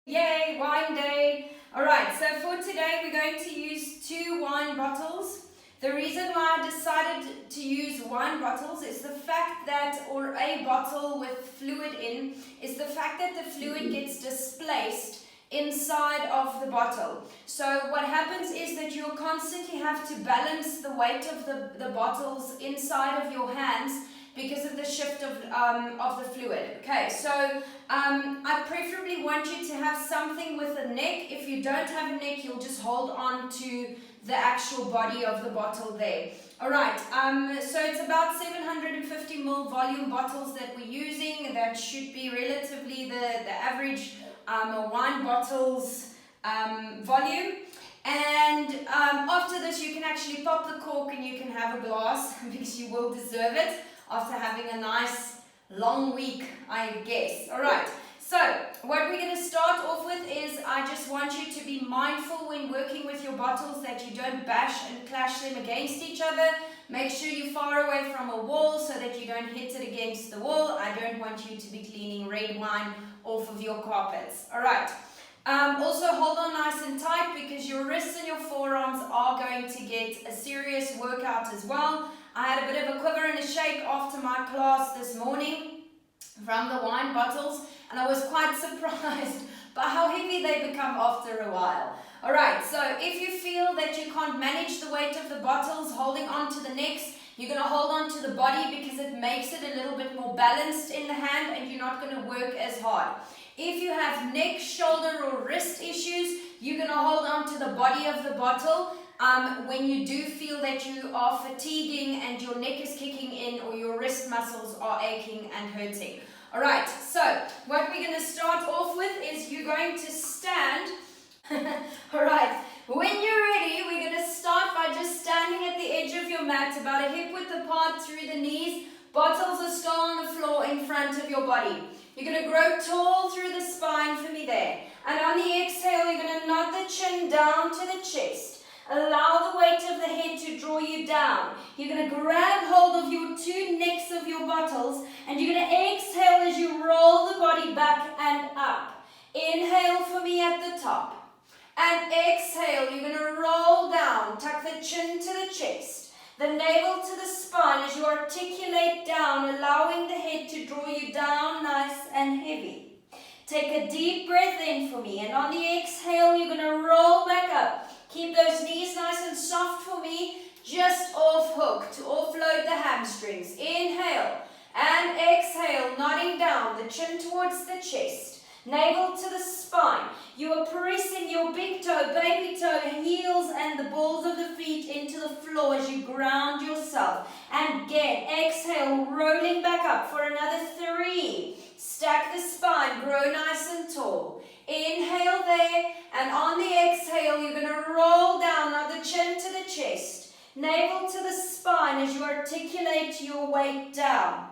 Yay, wine day. Alright, so for today we're going to use 2 wine bottles. The reason why I decided to use wine bottles is the fact that, or a bottle with fluid in, is the fact that the fluid gets displaced inside of the bottle. So what happens is that you'll constantly have to balance the weight of the bottles inside of your hands because of the shift of the fluid. Okay, so I preferably want you to have something with a neck. If you don't have a neck, you'll just hold on to the actual body of the bottle there. Alright, so it's about 750 ml volume bottles that we're using. That should be relatively the average wine bottle's volume. And after this, you can actually pop the cork and you can have a glass because you will deserve it after having a nice long week, I guess. Alright, so what we're going to start off with is I just want you to be mindful when working with your bottles that you don't bash and clash them against each other. Make sure you're far away from a wall so that you don't hit it against the wall. I don't want you to be cleaning red wine off of your carpets. Alright. Also hold on nice and tight because your wrists and your forearms are going to get a serious workout as well. I had a bit of a quiver and a shake after my class this morning from the wine bottles, and I was quite surprised by how heavy they become after a while. Alright, so if you feel that you can't manage the weight of the bottles holding on to the necks, you're going to hold on to the body because it makes it a little bit more balanced in the hand and you're not going to work as hard. If you have neck, shoulder or wrist issues, you're going to hold on to the body of the bottle when you do feel that you are fatiguing and your neck is kicking in or your wrist muscles are aching and hurting. Alright, so what we're going to start off with is you're going to stand. Alright, when you're ready, we're going to start by just standing at the edge of your mat, about a hip width apart through the knees. Bottles are still on the floor in front of your body. You're going to grow tall through the spine for me there. And on the exhale, you're going to nod the chin down to the chest. Allow the weight of the head to draw you down. You're going to grab hold of your 2 necks of your bottles and you're going to exhale as you roll the body back and up. Inhale for me at the top. And exhale, you're going to roll down. Tuck the chin to the chest. The navel to the spine as you articulate down, allowing the head to draw you down nice and heavy. Take a deep breath in for me, and on the exhale, you're going to roll back up. Keep those knees nice and soft for me, just off hook to offload the hamstrings. Inhale and exhale, nodding down, the chin towards the chest. Navel to the spine. You are pressing your big toe, baby toe, heels and the balls of the feet into the floor as you ground yourself. And again, exhale, rolling back up for another 3. Stack the spine, grow nice and tall. Inhale there, and on the exhale, you're going to roll down, now the chin to the chest. Navel to the spine as you articulate your weight down.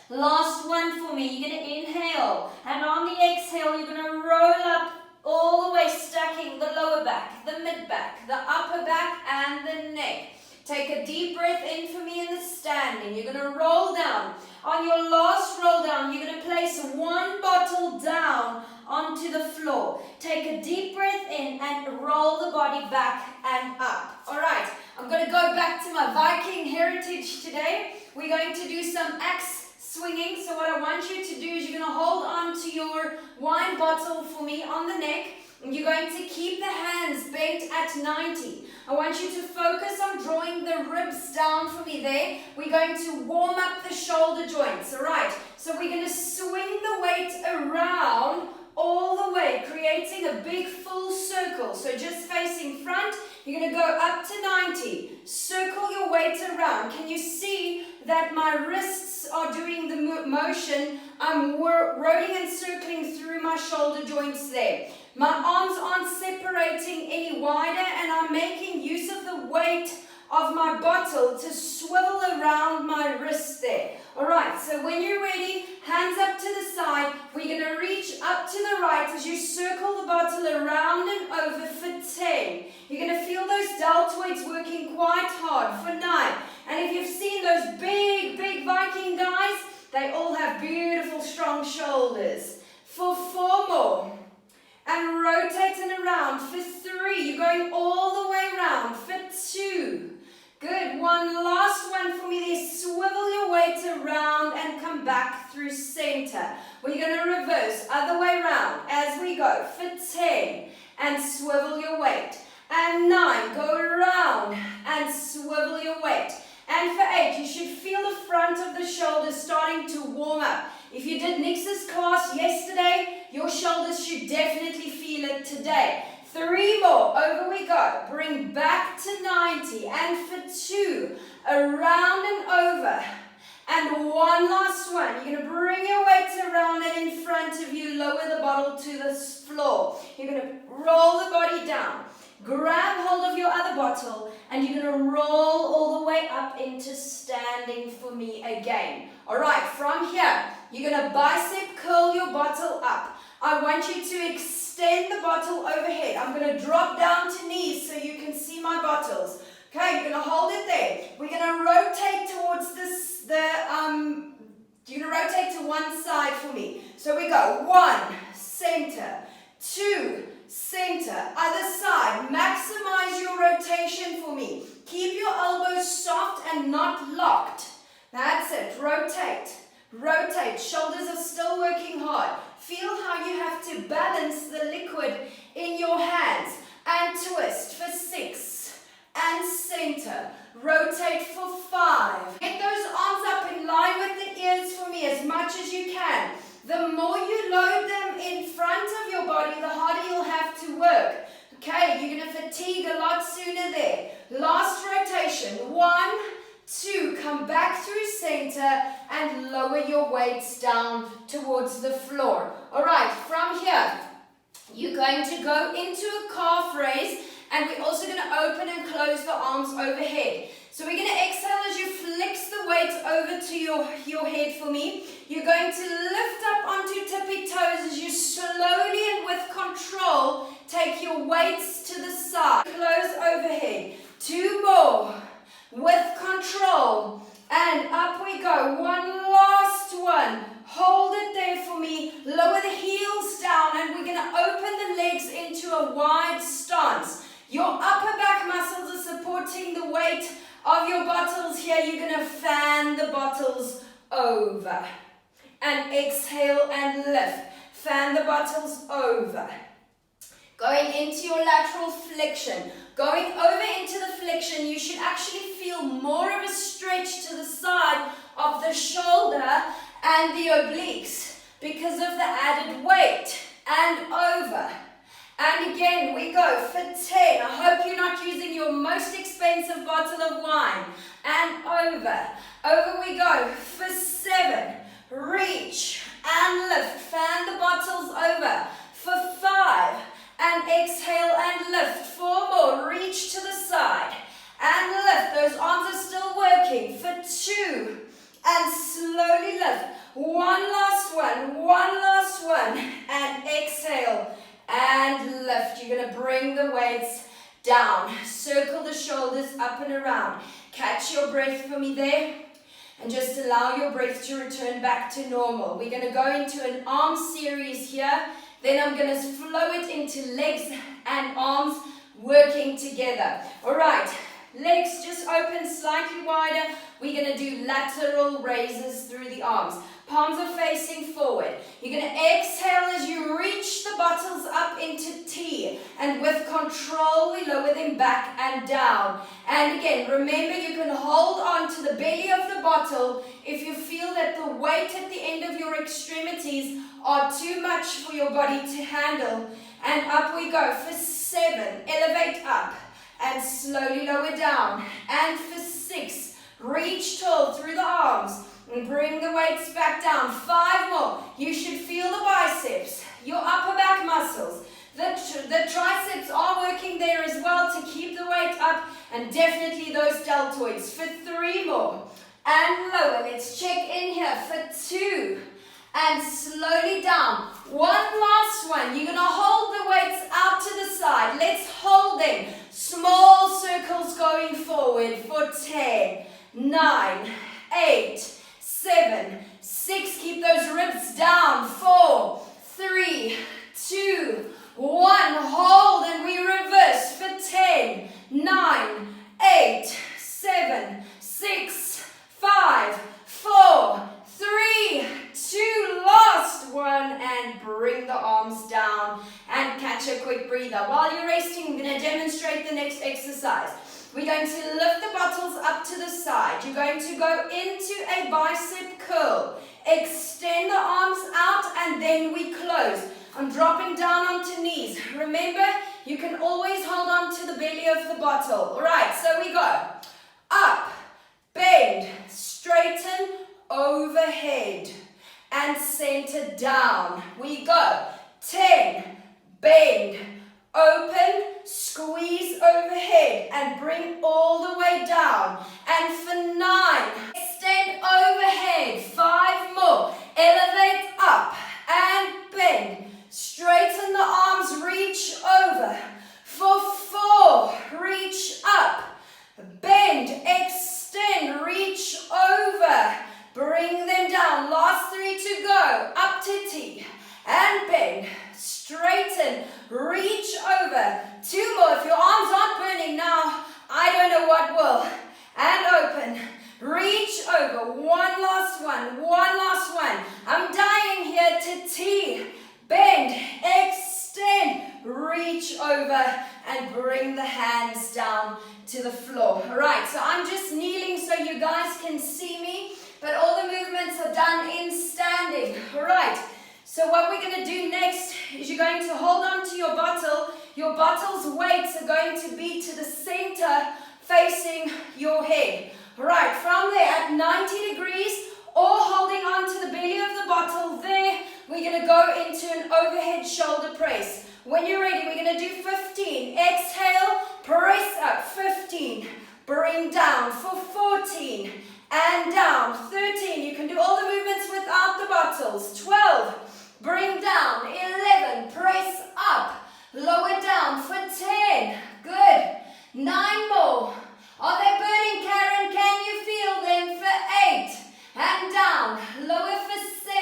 Last one for me, you're going to inhale, and on the exhale, you're going to roll up all the way, stacking the lower back, the mid back, the upper back, and the neck. Take a deep breath in for me in the standing. You're going to roll down. On your last roll down, you're going to place 1 bottle down onto the floor. Take a deep breath in and roll the body back and up. Alright, I'm going to go back to my Viking heritage today. We're going to do some axe swinging. So what I want you to do is you're going to hold on to your wine bottle for me on the neck. And you're going to keep the hands bent at 90. I want you to focus on drawing the ribs down for me there. We're going to warm up the shoulder joints, alright? So we're going to swing the weight around all the way, creating a big full circle. So just facing front, you're going to go up to 90. Circle your weight around. Can you see that my wrists are doing the motion? I'm rolling and circling through my shoulder joints there. My arms aren't separating any wider, and I'm making use of the weight of my bottle to swivel around my wrist there. Alright, so when you're ready, hands up to the side. We're going to reach up to the right as you circle the bottle around and over for 10. You're going to feel those deltoids working quite hard for 9. And if you've seen those big Viking guys, they all have beautiful strong shoulders. For 4 more. and rotate and around. For 3, you're going all the way around. For 2, good. One last one for me there. Swivel your weight around and come back through center. We're going to reverse, other way around as we go. For 10, and swivel your weight. And 9, go around and swivel your weight. And for 8, you should feel the front of the shoulders starting to warm up. If you did Nix's class yesterday, your shoulders should definitely feel it today. 3 more, over we go. Bring back to 90, and for 2, around and over. And one last one. You're going to bring your weight around and in front of you, lower the bottle to the floor. You're going to roll the body down. Grab hold of your other bottle, and you're going to roll all the way up into standing for me again. All right, from here, you're going to bicep curl your bottle up. I want you to extend the bottle overhead. I'm going to drop down to knees so you can see my bottles. Okay, you're going to hold it there. We're going to rotate towards this, you're going to rotate to one side for me. So we go 1, center, 2, center, other side. Maximize your rotation for me. Keep your elbows soft and not locked. That's it. Rotate. Rotate. Shoulders are still working hard. Feel how you have to balance the liquid in your hands. And twist for 6. And center. Rotate for 5. Get those arms up in line with the ears for me as much as you can. The more you load them in front of your body, the harder you'll have to work. Okay, you're going to fatigue a lot sooner there. Last rotation. 1, 2, come back through center and lower your weights down towards the floor. All right, from here, you're going to go into a calf raise, and we're also going to open and close the arms overhead. So we're going to exhale as you flex the weight over to your head for me. You're going to lift up onto tippy toes as you slowly and with control take your weights to the side. Close overhead. 2 more with control. And up we go. One last one. Hold it there for me. Lower the heels down, and we're going to open the legs into a wide stance. Your upper back muscles are supporting the weight of your bottles here. You're going to fan the bottles over. And exhale and lift. Fan the bottles over. Going into your lateral flexion. Going over into the flexion, you should actually feel more of a stretch to the side of the shoulder and the obliques because of the added weight. And over. And again, we go for 10. I hope you're not using your most expensive bottle of wine. And over. Over we go for 7. Reach and lift. Fan the bottles over. For 5. And exhale and lift. 4 more. Reach to the side. And lift. Those arms are still working. For 2. And slowly lift. One last one. One last one. And exhale. And lift. You're going to bring the weights down. Circle the shoulders up and around. Catch your breath for me there. And just allow your breath to return back to normal. We're going to go into an arm series here. Then I'm going to flow it into legs and arms working together. All right. Legs just open slightly wider. We're going to do lateral raises through the arms. Palms are facing forward. You're going to exhale as you reach the bottles up into T. And with control, we lower them back and down. And again, remember you can hold on to the belly of the bottle if you feel that the weight at the end of your extremities are too much for your body to handle. And up we go for 7. Elevate up. And slowly lower down. And for 6, reach tall through the arms. And bring the weights back down. 5 more. You should feel the biceps, your upper back muscles. The triceps are working there as well to keep the weight up. And definitely those deltoids. For 3 more. And lower. Let's check in here for 2. And slowly down. One last one. You're going to hold the weights out to the side. Let's hold them. Small circles going forward for 10, 9, 8, 7, 6. Keep those ribs down. 4, 3, 2, bring the arms down and catch a quick breather. While you're resting, we're going to demonstrate the next exercise. We're going to lift the bottles up to the side. You're going to go into a bicep curl. Extend the arms out and then we close. I'm dropping down onto knees. Remember, you can always hold on to the belly of the bottle. All right, so we go. Up, bend, straighten, overhead, and center down. We go. 10, bend, open, squeeze overhead, and bring all the way down. And for 9, extend overhead. 5 more. Elevate up and bend. Straighten the arms, reach over. For 4, reach up. Bend, extend, reach over. Bring them down. Last 3 to go. Up to T. And bend. Straighten. Reach over. 2 more. If your arms aren't burning now, I don't know what will. And open. Reach over. One last one. One last one. I'm dying here to T. Bend. Extend. Reach over. And bring the hands down to the floor. All right, so I'm just kneeling so you guys can see me, but all the movements are done in standing. All right, so what we're going to do next is you're going to hold on to your bottle. Your bottle's weights are going to be to the center facing your head. All right, from there at 90 degrees or holding on to the belly of the bottle there, we're going to go into an overhead shoulder press. When you're ready, we're going to do 15. Exhale, press up. 15. Bring down for 14. And down. 13. You can do all the movements without the bottles. 12. Bring down. 11. Press up. Lower down for 10. Good. 9 more. Are they burning, Karen? Can you feel them? For 8. And down. Lower for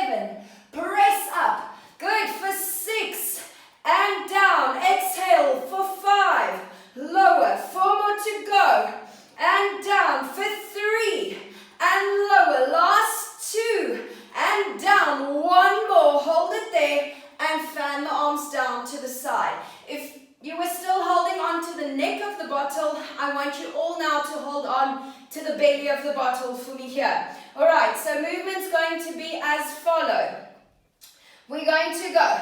7. Press up. Good. For 6. And down. Exhale for 5. Lower. 4 more to go. And down for 3. And lower. Last 2. And down. 1 more. Hold it there. And fan the arms down to the side. If you were still holding on to the neck of the bottle, I want you all now to hold on to the belly of the bottle for me here. Alright, so movement's going to be as follow. We're going to go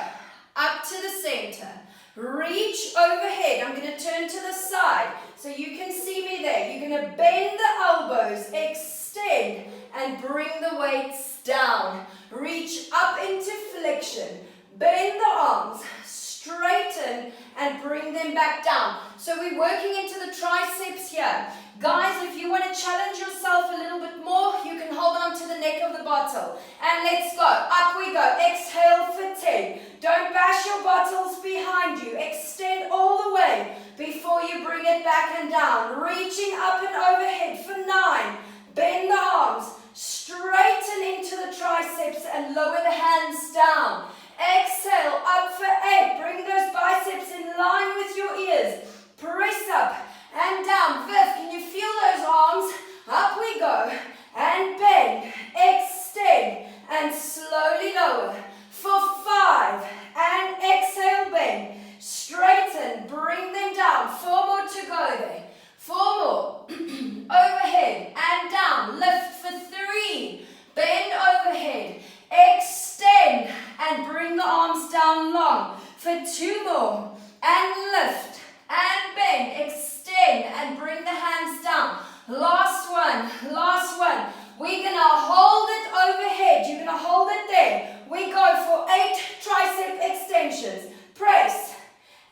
up to the center, reach overhead. I'm going to turn to the side so you can see me there. You're going to bend the elbows, extend, and bring the weights down. Reach up into flexion, bend the arms, straighten, and bring them back down. So we're working into the triceps here. Guys, if you want to challenge yourself a little bit more, you can hold on to the neck of the bottle. And let's go. Up we go. Exhale for 10. Don't bash your bottles behind you. Extend all the way before you bring it back and down. Reaching up and overhead for 9. Bend the arms. Straighten into the triceps and lower the hands down. Exhale, up for 8. Bring those biceps in line with your ears. Press up and down. Viv, can you feel those arms? Up we go. And bend, extend, and slowly lower. For 5. And exhale, bend. Straighten, bring them down. 4 more to go there. 4 more. Overhead and down. Lift for 3. Bend overhead. Extend and bring the arms down long. For 2 more. And lift and bend. Extend and bring the hands down. Last one. Last one. We're going to hold it overhead. You're going to hold it there. We go for 8 tricep extensions. Press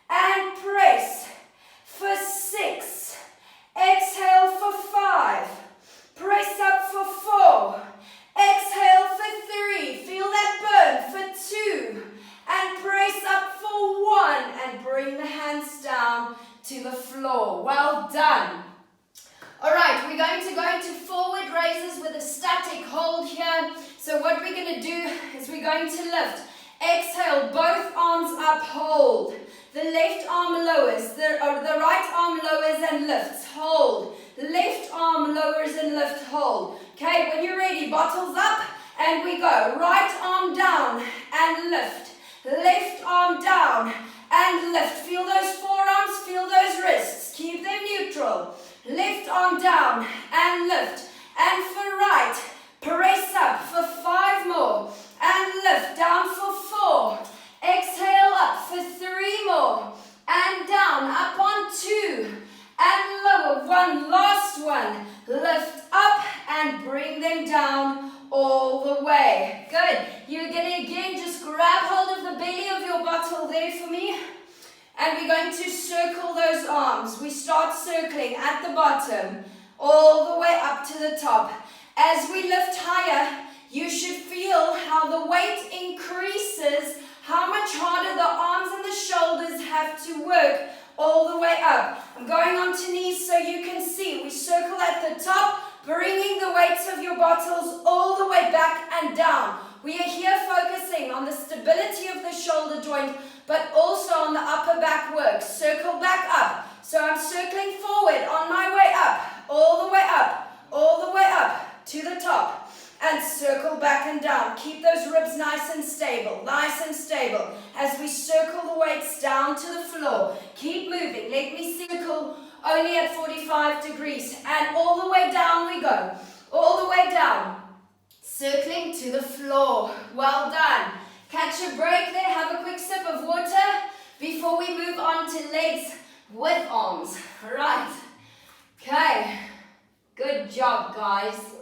and press. For 6. Exhale for 5. Press up for 4. Exhale for 3. Feel that burn for 2. And press up for 1. And bring the hands down to the floor. Well done. Alright, we're going to go into forward raises with a static hold here. So what we're going to do is we're going to lift. Exhale, both arms up, hold. The left arm lowers, the right arm lowers and lifts, hold. Left arm lowers and lift, hold. Okay, when you're ready, bottles up and we go. Right arm down and lift. left arm down, and lift. Feel those forearms, feel those wrists. Keep them neutral. Left arm down, and lift. And for right, press up for 5 more, and lift. Down for 4. Exhale up for 3 more, and down, up on 2, and lower. 1 last one. Lift up and bring them down all the way. Good. You're going to again just grab hold of the belly of your bottle there for me. And we're going to circle those arms. We start circling at the bottom, all the way up to the top. As we lift higher, you should feel how the weight increases, how much harder the arms and the shoulders have to work all the way up. I'm going onto knees so you can see. We circle at the top, bringing the weights of your bottles all the way back and down. We are here focusing on the stability of the shoulder joint, but also on the upper back work. Circle back up. So I'm circling forward on my way up, all the way up, all the way up to the top. And circle back and down. Keep those ribs nice and stable, as we circle the weights down to the floor. Keep moving. Let me circle only at 45 degrees. And all the way down we go. All the way down. Circling to the floor. Well done. Catch a break there. Have a quick sip of water before we move on to legs with arms. Right. Okay. Good job, guys.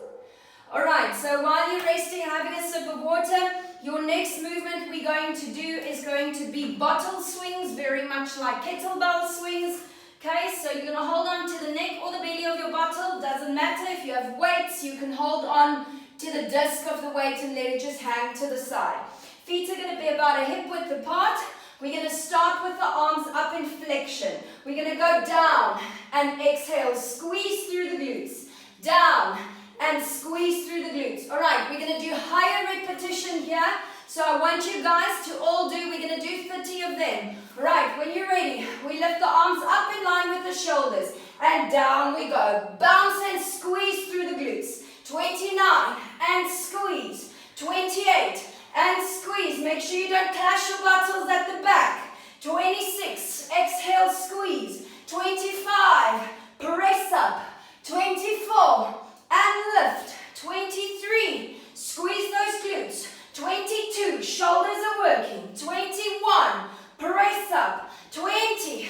Alright, so while you're resting and having a sip of water, your next movement we're going to do is going to be bottle swings, very much like kettlebell swings. Okay, so you're going to hold on to the neck or the belly of your bottle. Doesn't matter if you have weights, you can hold on to the disc of the weight and let it just hang to the side. Feet are going to be about a hip width apart. We're going to start with the arms up in flexion. We're going to go down and exhale, squeeze through the glutes. Down and squeeze through the glutes. Alright, we're going to do higher repetition here. So I want you guys to all do, we're going to do 30 of them. Right, when you're ready, we lift the arms up in line with the shoulders. And down we go. Bounce and squeeze through the glutes. 29 and squeeze. 28 and squeeze. Make sure you don't clash your bottles at the back. 26, exhale, squeeze. 25, press up. 24, and lift. 23, squeeze those glutes. 22, shoulders are working. 21, press up. 20,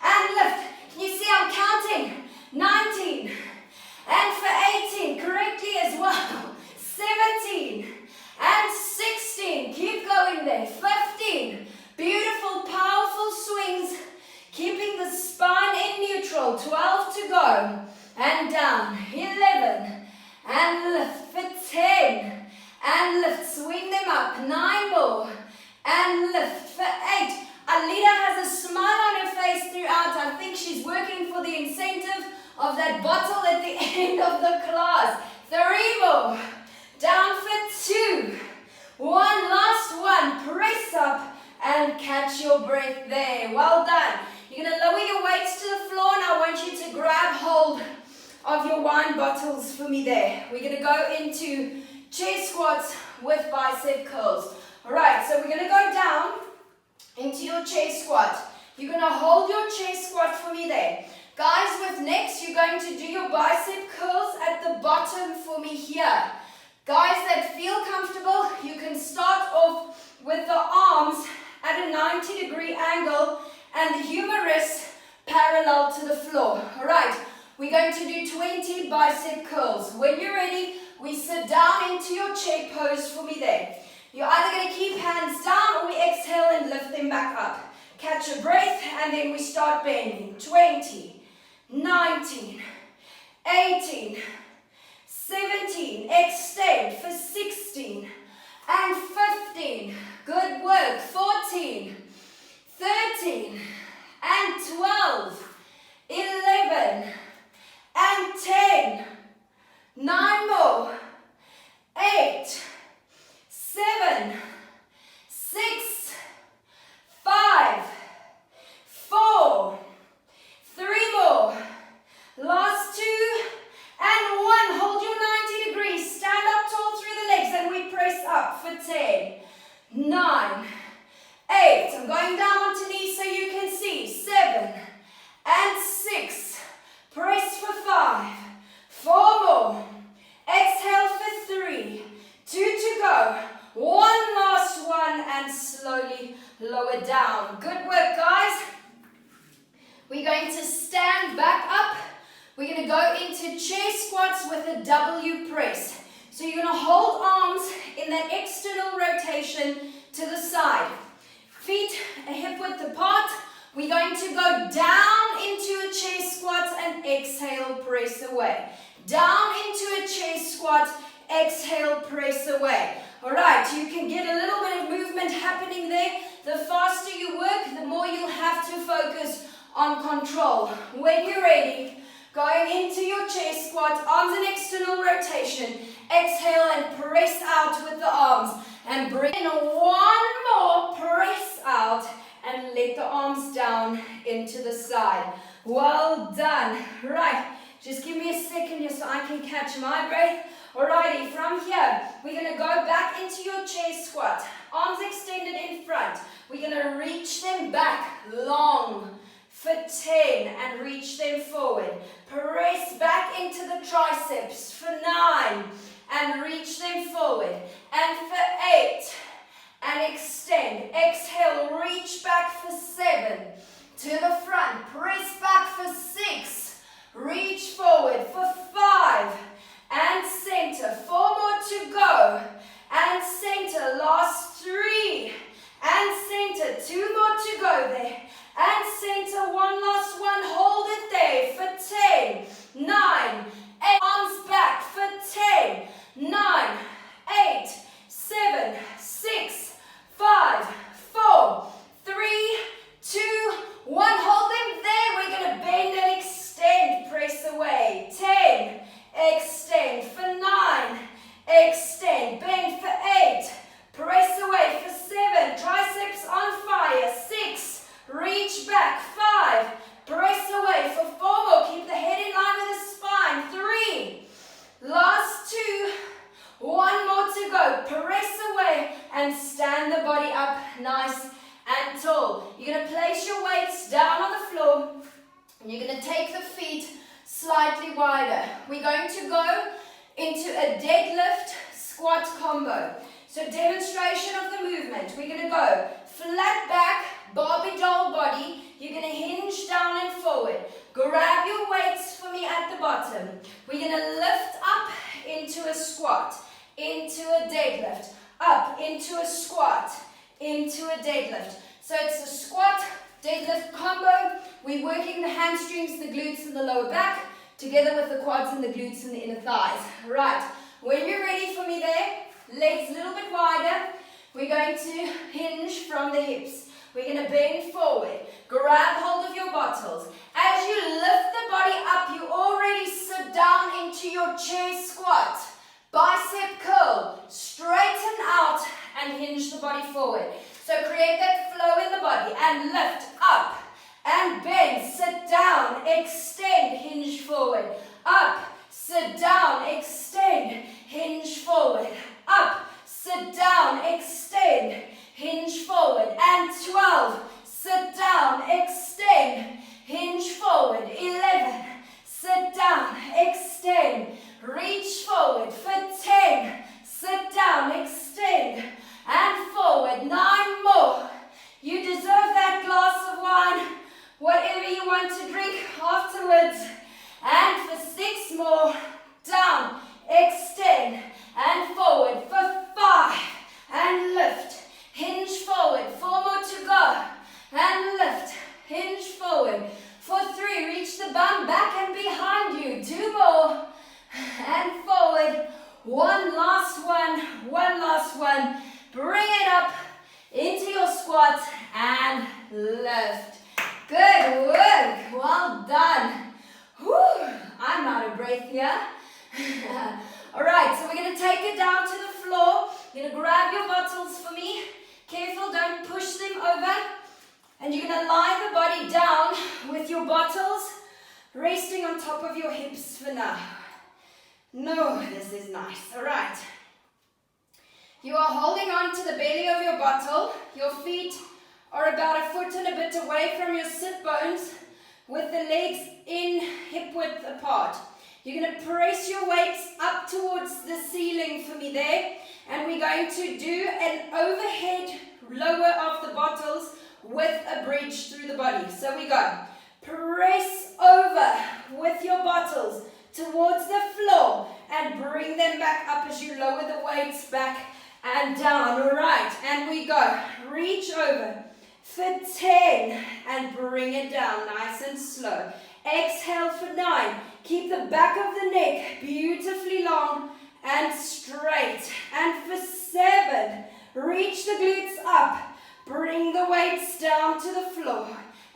and lift. Can you see I'm counting? 19, and for 18, correctly as well. 17, and 16, keep going there. 15, beautiful, powerful swings, keeping the spine in neutral. 12 to go. And down, 11, and lift for 10, and lift, swing them up, 9 more, and lift for 8. Alida has a smile on her face throughout. I think she's working for the incentive of that bottle at the end of the class. 3 more, down for 2, 1 last one, press up, and catch your breath there. Well done. You're going to lower your weights to the floor, and I want you to grab hold of your wine bottles for me there. We're going to go into chair squats with bicep curls. Alright, so we're going to go down into your chair squat. You're going to hold your chair squat for me there. Guys, with next, you're going to do your bicep curls at the bottom for me here. Guys that feel comfortable, you can start off with the arms at a 90-degree angle and the humerus parallel to the floor. Alright. We're going to do 20 bicep curls. When you're ready, we sit down into your chair pose for me there. You're either going to keep hands down or we exhale and lift them back up. Catch a breath and then we start bending. 20, 19, 18, 17, extend for 16 and 15. Good work. 14, 13 and 12, 11, and 10, 9 more, 8, 7, 6, 5, 4, 3 more, last 2, and 1. Hold your 90 degrees, stand up tall through the legs, and we press up for 10, 9, slowly lower down. Good work, guys. We're going to stand back up. We're going to go into chair squats with a W press. So you're going to hold arms in that external rotation to the side. Feet a hip width apart. We're going to go down into a chair squat and exhale, press away. Down into a chair squat, exhale, press away. All right, you can get a little bit of movement happening there. The faster you work, the more you'll have to focus on control. When you're ready, going into your chair squat, arms in external rotation. Exhale and press out with the arms. And bring in one more, press out. And let the arms down into the side. Well done. Right, just give me a second here so I can catch my breath. Alrighty, from here, we're going to go back into your chair squat. Arms extended in front. We're going to reach them back long for 10 and reach them forward. Press back into the triceps for 9 and reach them forward. And for 8. And extend. Exhale, reach back for 7. To the front. Press back for 6. Reach forward for 5. And center. 4 more to go. And center. Last 3. And center. 2 more to go there. And center. 1 last one. Hold it there for 10. 9. 8. Arms back for 10. 9. 8. 7. 6. 5, 4, 3, 2, 1. Hold them there. We're going to bend and extend. Press away. 10. Extend for 9. Extend. Bend for 8. Press away for 7. Triceps on fire. 6. Reach back. 5. Press away for 4 more. Keep the head in line with the spine. 3. Last 2. 1 more to go. Press away and stand the body up nice and tall. You're going to place your weights down on the floor. And you're going to take the feet slightly wider. We're going to go into a deadlift squat combo. So demonstration of the movement. We're going to go flat back, Barbie doll body. You're going to hinge down and forward. Grab your weights for me at the bottom. We're going to lift up into a squat, into a deadlift, up into a squat, into a deadlift. So it's a squat, deadlift combo. We're working the hamstrings, the glutes and the lower back, together with the quads and the glutes and the inner thighs. Right, when you're ready for me there, legs a little bit wider. We're going to hinge from the hips. We're going to bend forward. Grab hold of your bottles. As you lift the body up, you already sit down into your chair squat. Bicep curl. Straighten out and hinge the body forward. So create that flow in the body and lift up and bend. Sit down, extend, hinge forward. Up, sit down, extend, hinge forward. Up, sit down, extend, hinge forward. And 12, sit down, extend, hinge forward. 11, sit down, extend, reach forward. For 10, sit down, extend, and forward. 9 more. You deserve that glass of wine, whatever you want to drink afterwards. And for 6 more, down, extend, and forward. For 5, and lift, hinge forward. 4 more to go, and lift, hinge forward. For 3, reach the bum back and behind you. 2 more, and forward. 1 last one, 1 last one. Bring it up into your squat and lift. Good work. Well done. Whew, I'm out of breath here. All right, so we're going to take it down to the floor. You're going to grab your bottles for me. Careful, don't push them over. And you're going to lie the body down with your bottles resting on top of your hips for now. No, this is nice. All right. You are holding on to the belly of your bottle. Your feet are about 1 foot and a bit away from your sit bones with the legs in hip width apart. You're going to press your weights up towards the ceiling for me there. And we're going to do an overhead lower of the bottles with a bridge through the body. So we go. Press over with your bottles towards the floor and bring them back up as you lower the weights back and down. All right, and we go. Reach over for 10 and bring it down nice and slow. Exhale for 9. Keep the back of the neck beautifully long and straight. And for 7, reach the glutes up. Bring the weights down to the floor.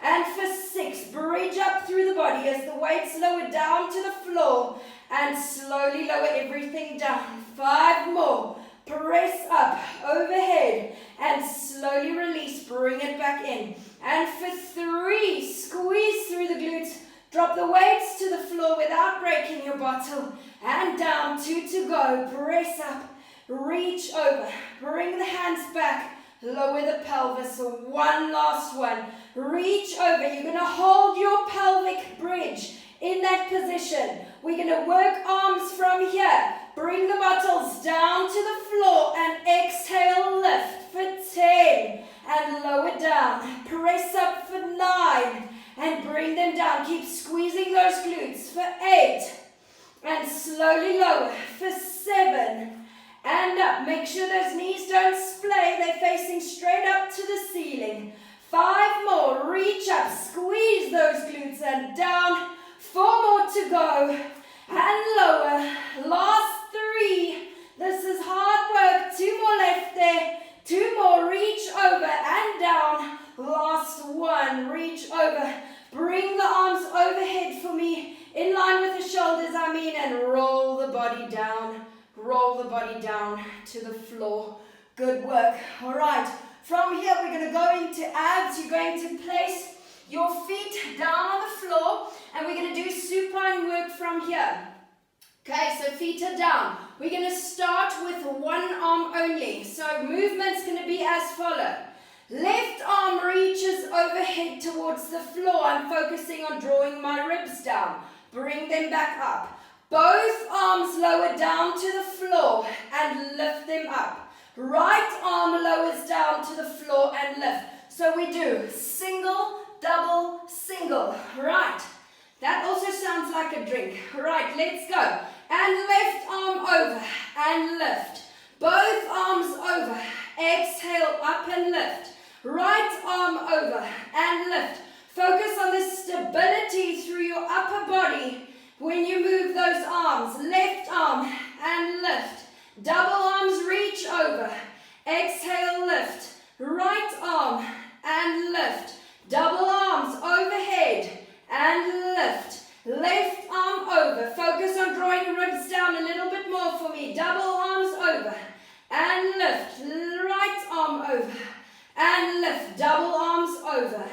And for 6, bridge up through the body as the weights lower down to the floor and slowly lower everything down. 5 more. Press up overhead and slowly release. Bring it back in. And for 3, squeeze through the glutes. Drop the weights to the floor without breaking your bottle. And down. 2 to go. Press up. Reach over. Bring the hands back. Lower the pelvis. 1 last one. Reach over. You're going to hold your pelvic bridge in that position. We're going to work arms from here. Bring the bottles down to the floor and exhale, lift for 10 and lower down. Press up for 9 and bring them down. Keep squeezing those glutes for 8 and slowly lower for 7 and up. Make sure those knees don't splay. They're facing straight up to the ceiling. 5 more. Reach up. Squeeze those glutes and down. 4 more to go. And lower. Last 3. This is hard work. 2 more left there. 2 more. Reach over and down. Last 1. Reach over. Bring the arms overhead for me. In line with the shoulders, and roll the body down. Roll the body down to the floor. Good work. All right. From here, we're going to go into abs. You're going to place your feet down on the floor, and we're going to do supine work from here. Okay, so feet are down. We're going to start with 1 arm only. So movement's going to be as follows. Left arm reaches overhead towards the floor. I'm focusing on drawing my ribs down. Bring them back up. Both arms lower down to the floor and lift them up. Right arm lowers down to the floor and lift. So we do single, double, single. Right. That also sounds like a drink. Right, let's go. And left arm over and lift. Both arms over. Exhale, up and lift. Right arm over and lift. Focus on the stability through your upper body when you move those arms. Left arm and lift. Double arms reach over. Exhale, lift. Right arm and lift. Double arms overhead and lift. Left arm over. Focus on drawing ribs down a little bit more for me. Double arms over and lift. Right arm over and lift. Double arms over.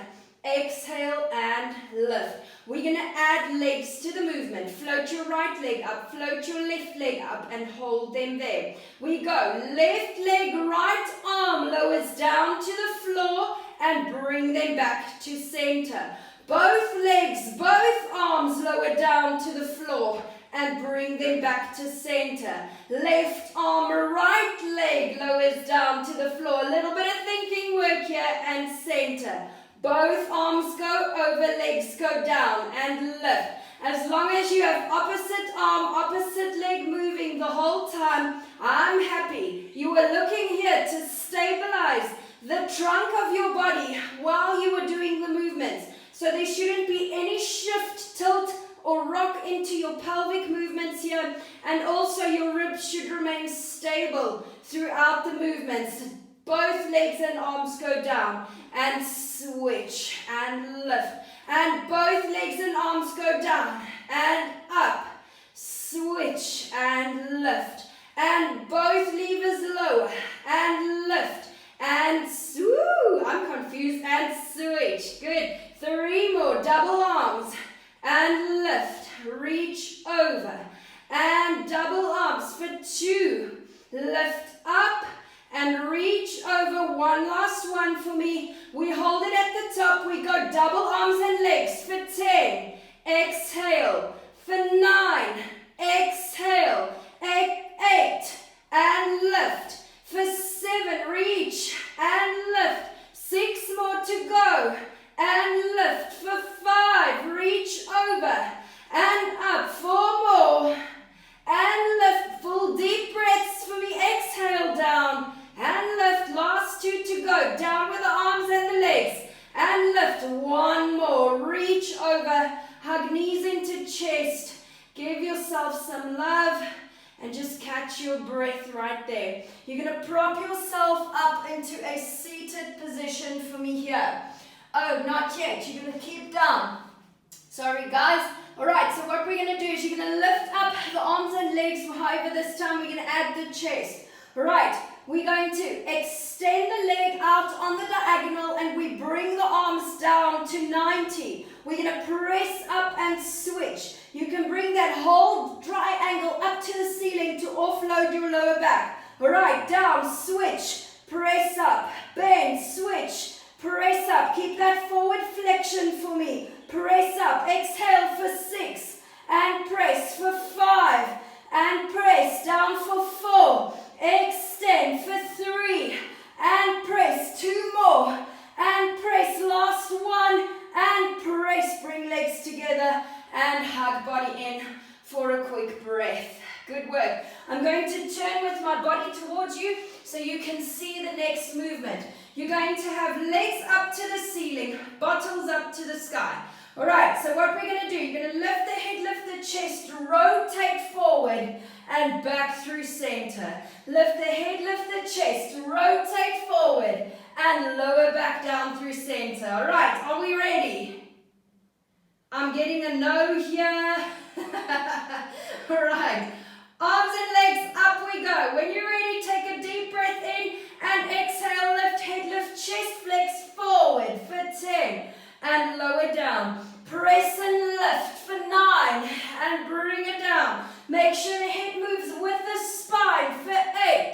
Exhale and lift. We're going to add legs to the movement. Float your right leg up, float your left leg up and hold them there. We go left leg, right arm lowers down to the floor and bring them back to center. Both legs, both arms lower down to the floor and bring them back to center. Left arm, right leg lowers down to the floor. A little bit of thinking work here and center. Both arms go over, legs go down and lift. As long as you have opposite arm, opposite leg moving the whole time, I'm happy. You are looking here to stabilize the trunk of your body while you are doing the movements. So there shouldn't be any shift, tilt, or rock into your pelvic movements here. And also your ribs should remain stable throughout the movements. Both legs and arms go down and switch and lift. And both legs and arms go down and up. Switch and lift. And both levers lower and lift. And I'm confused. And switch. Good. 3 more. Double arms and lift. Reach over. And double arms for 2. Lift up. And reach over. 1 last one for me. We hold it at the top. We go double arms and legs for 10. Exhale. For 9. Exhale. 8. And lift. For 7, reach and lift. 6 more to go, and lift. For 5, reach over and up. 4 more, and lift. Full deep breaths for me. Exhale down and lift. Last 2 to go. Down with the arms and the legs, and lift. 1 more, reach over, hug knees into chest. Give yourself some love and just catch your breath right there. You're going to prop yourself up into a seated position for me here. Oh, not yet. You're going to keep down. Sorry, guys. All right, so what we're going to do is you're going to lift up the arms and legs. However, this time we're going to add the chest. All right, we're going to extend the leg out on the diagonal and we bring the arms down to 90. We're going to press up and switch. You can bring that whole triangle up to the ceiling to offload your lower back. All right, down, switch, press up, bend, switch, press up. Keep that forward flexion for me. Press up, exhale for 6, and press for 5, and press down for 4. Extend for 3, and press 2 more, and press last 1, and press, bring legs together, and hug body in for a quick breath. Good work. I'm going to turn with my body towards you so you can see the next movement. You're going to have legs up to the ceiling, bottles up to the sky. All right, so what we're going to do, you're going to lift the head, lift the chest, rotate forward and back through center. Lift the head, lift the chest, rotate forward and lower back down through center. All right, are we ready? I'm getting a no here. All right, arms and legs, up we go. When you're ready, take a deep breath in and exhale, lift head, lift chest, flex forward for 10 and lower down. Press and lift for 9 and bring it down. Make sure the head moves with the spine for 8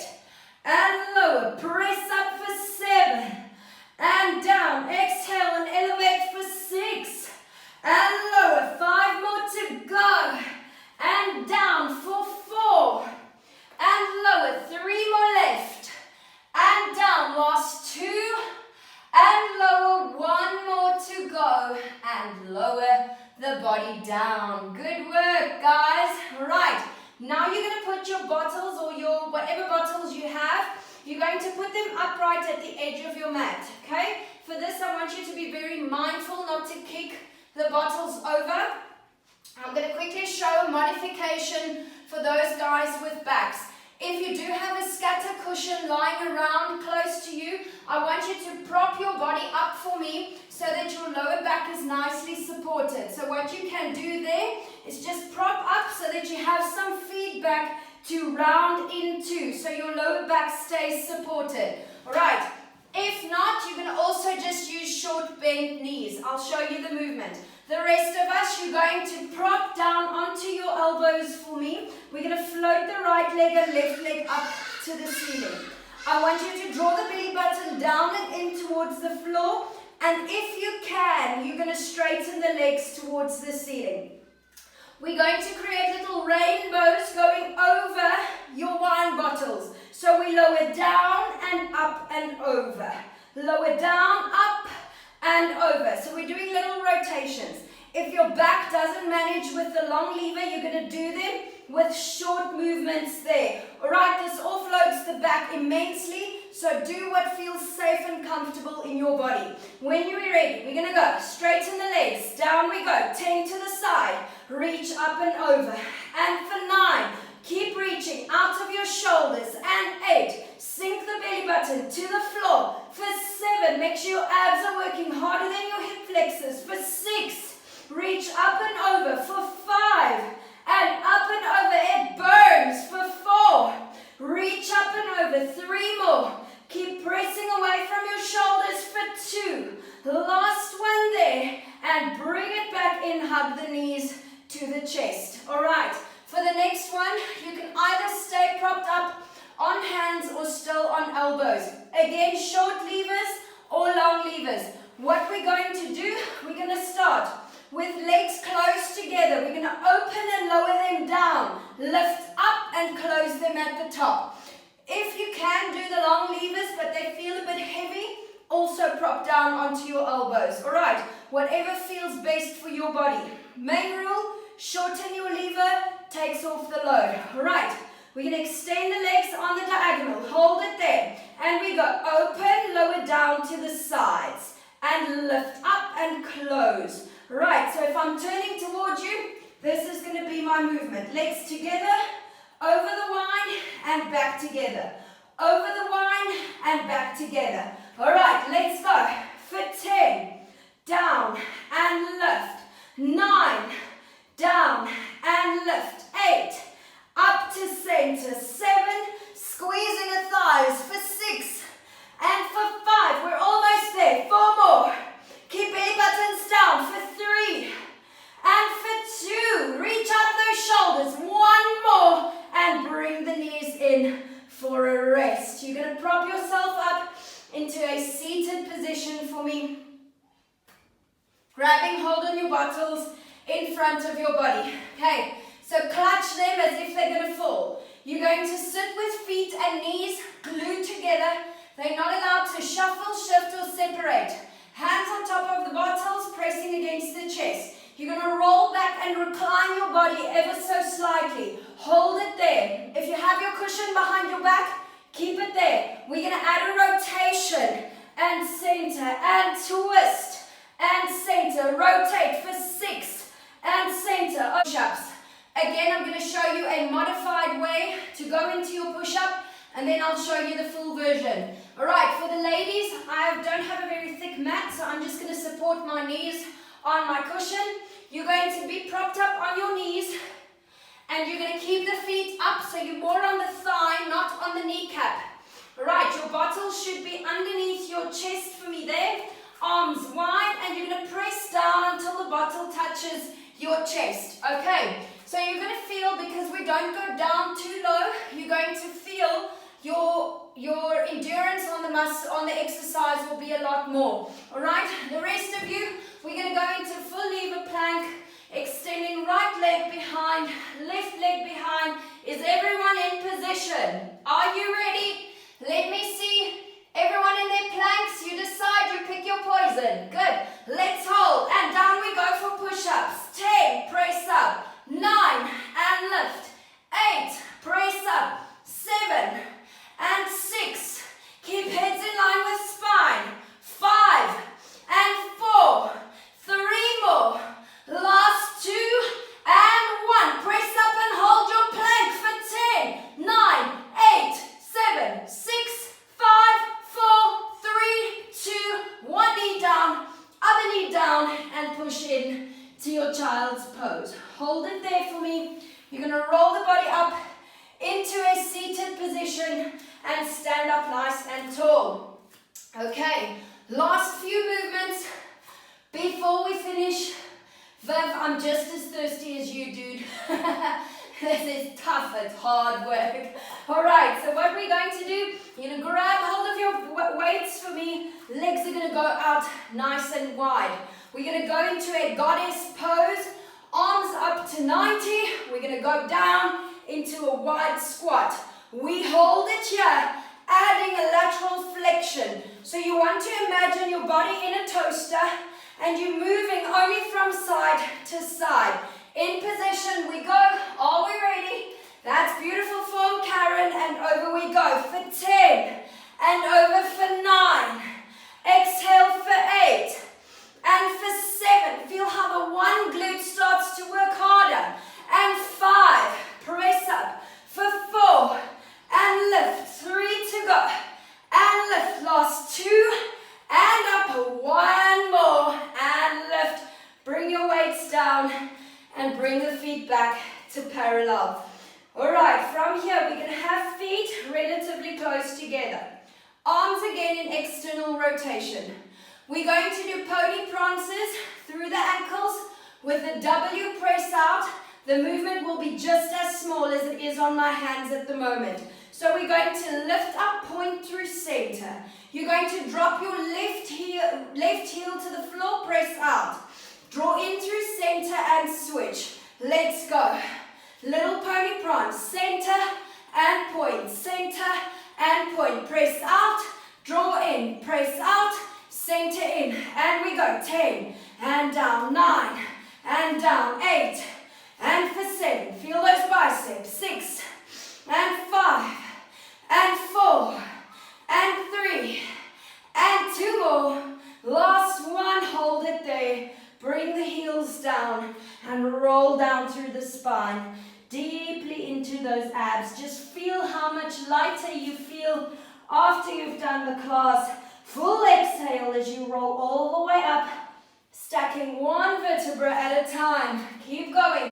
and lower. Press up for 7 and down. Exhale and elevate for 6 and lower. 5 more to go and down for 4 and lower. 3 more left and down. Last 2 and lower. 1 more to go and lower the body down. Good work, guys. Right, now you're going to put your bottles or your whatever bottles you have, you're going to put them upright at the edge of your mat, okay? For this, I want you to be very mindful not to kick the bottles over. I'm going to quickly show a modification for those guys with backs. If you do have a scatter cushion lying around close to you, I want you to prop your body up for me so that your lower back is nicely supported. So what you can do there is just prop up so that you have some feedback to round into so your lower back stays supported. All right, if not, you can also just use short bent knees. I'll show you the movement. The rest of us, you're going to prop down onto your elbows for me. We're going to float the right leg and left leg up to the ceiling. I want you to draw the belly button down and in towards the floor. And if you can, you're going to straighten the legs towards the ceiling. We're going to create little rainbows going over your wine bottles. So we lower down and up and over. Lower down, up and over. So we're doing little rotations. If your back doesn't manage with the long lever, you're going to do them with short movements there. All right, this offloads the back immensely, so do what feels safe and comfortable in your body. When you're ready, we're going to go. Straighten the legs. Down we go. 10 to the side. Reach up and over. And for 9, keep reaching out of your shoulders. And 8, sink the belly button to the floor. For 7, make sure your abs are working harder than your hip flexors. For 6, reach up and over. For 5, and up and over. It burns. For 4, reach up and over. 3 more. Keep pressing away from your shoulders. For 2, last one there. And bring it back in. Hug the knees to the chest. All right. For the next one, you can either stay propped up on hands or still on elbows. Again, short levers or long levers. What we're going to do, we're going to start with legs close together. We're going to open and lower them down. Lift up and close them at the top. If you can do the long levers, but they feel a bit heavy, also prop down onto your elbows. All right, whatever feels best for your body. Main rule, shorten your lever, takes off the load. All right, we're going to extend the legs on the diagonal. Hold it there. And we go open, lower down to the sides. And lift up and close. Right, so if I'm turning towards you, this is going to be my movement. Legs together, over the wine, and back together. Over the wine, and back together. All right, let's go. For 10, down and lift. 9, down and lift. 8, up to center. 7, squeezing the thighs. For 6, and for 5, we're almost there. 4 more. Keep belly buttons down. For 3, and for 2, reach out those shoulders. 1 more, and bring the knees in for a rest. You're going to prop yourself up into a seated position for me. Grabbing hold on your bottles in front of your body. Okay, so clutch them as if they're going to fall. You're going to sit with feet and knees glued together. They're not allowed to shuffle, shift, or separate. Hands on top of the bottles, pressing against the chest. You're going to roll back and recline your body ever so slightly. Hold it there. If you have your cushion behind your back, keep it there. We're going to add a rotation and center and twist and center. Rotate for 6 and center. Push-ups. Again, I'm going to show you a modified way to go into your push-up, and then I'll show you the full version. All right, for the ladies, I don't have a very thick mat, so I'm just going to support my knees on my cushion. You're going to be propped up on your knees, and you're going to keep the feet up so you're more on the thigh, not on the kneecap. All right, your bottle should be underneath your chest for me there. Arms wide, and you're going to press down until the bottle touches your chest. Okay, so you're going to feel, because we don't go down too low, you're going to feel your endurance on the exercise will be a lot more. All right, the rest of you, we're going to go into full lever plank, extending right leg behind, left leg behind. Is everyone in position? Are you ready? Let me see everyone in their planks. You decide, you pick your poison. Good. Let's hold, and down we go for push-ups. 10, press up. 9, and lift. 8, press up. 7, and 6. Keep heads in line with spine. 5, and 4. 3 more. Last 2, and 1. Press up and hold your plank for 10, 9, 8, 7, 6, 5, 4, 3, 2, 1 knee down, other knee down, and push in to your child's pose. Hold it there for me. You're going to roll the body up into a seated position and stand up nice and tall. Okay, last few movements before we finish. Viv, I'm just as thirsty as you, dude. This is tough, it's hard work. All right, so what we're going to do, you're going to grab hold of your weights for me. Legs are going to go out nice and wide. We're going to go into a goddess pose. Arms up to 90. We're going to go down into a wide squat. We hold it here, adding a lateral flexion. So you want to imagine your body in a toaster, and you're moving only from side to side. In position we go. Are we ready? That's beautiful form, Karen, and over we go for 10, and over for 9. Exhale for 8, and for 7. Feel how the one glute starts to work harder. And 5, press up. For 4, and lift. 3 to go, and lift. Last 2, and up. 1 more, and lift. Bring your weights down, and bring the feet back to parallel. All right, from here we're going to have feet relatively close together. Arms again in external rotation. We're going to do pony prances through the ankles with a W press out. The movement will be just as small as it is on my hands at the moment. So we're going to lift up, point through center. You're going to drop your left heel to the floor, press out. Draw in through center and switch. Let's go. Little pony prance, center and point, center and point. Press out, draw in, press out, center in, and we go. 10, and down, 9, and down, 8, and for 7. Feel those biceps. 6, and 5, and 4, and 3, and 2 more. Last one, hold it there. Bring the heels down and roll down through the spine, deeply into those abs. Just feel how much lighter you feel after you've done the class. Full exhale as you roll all the way up, stacking one vertebra at a time. Keep going.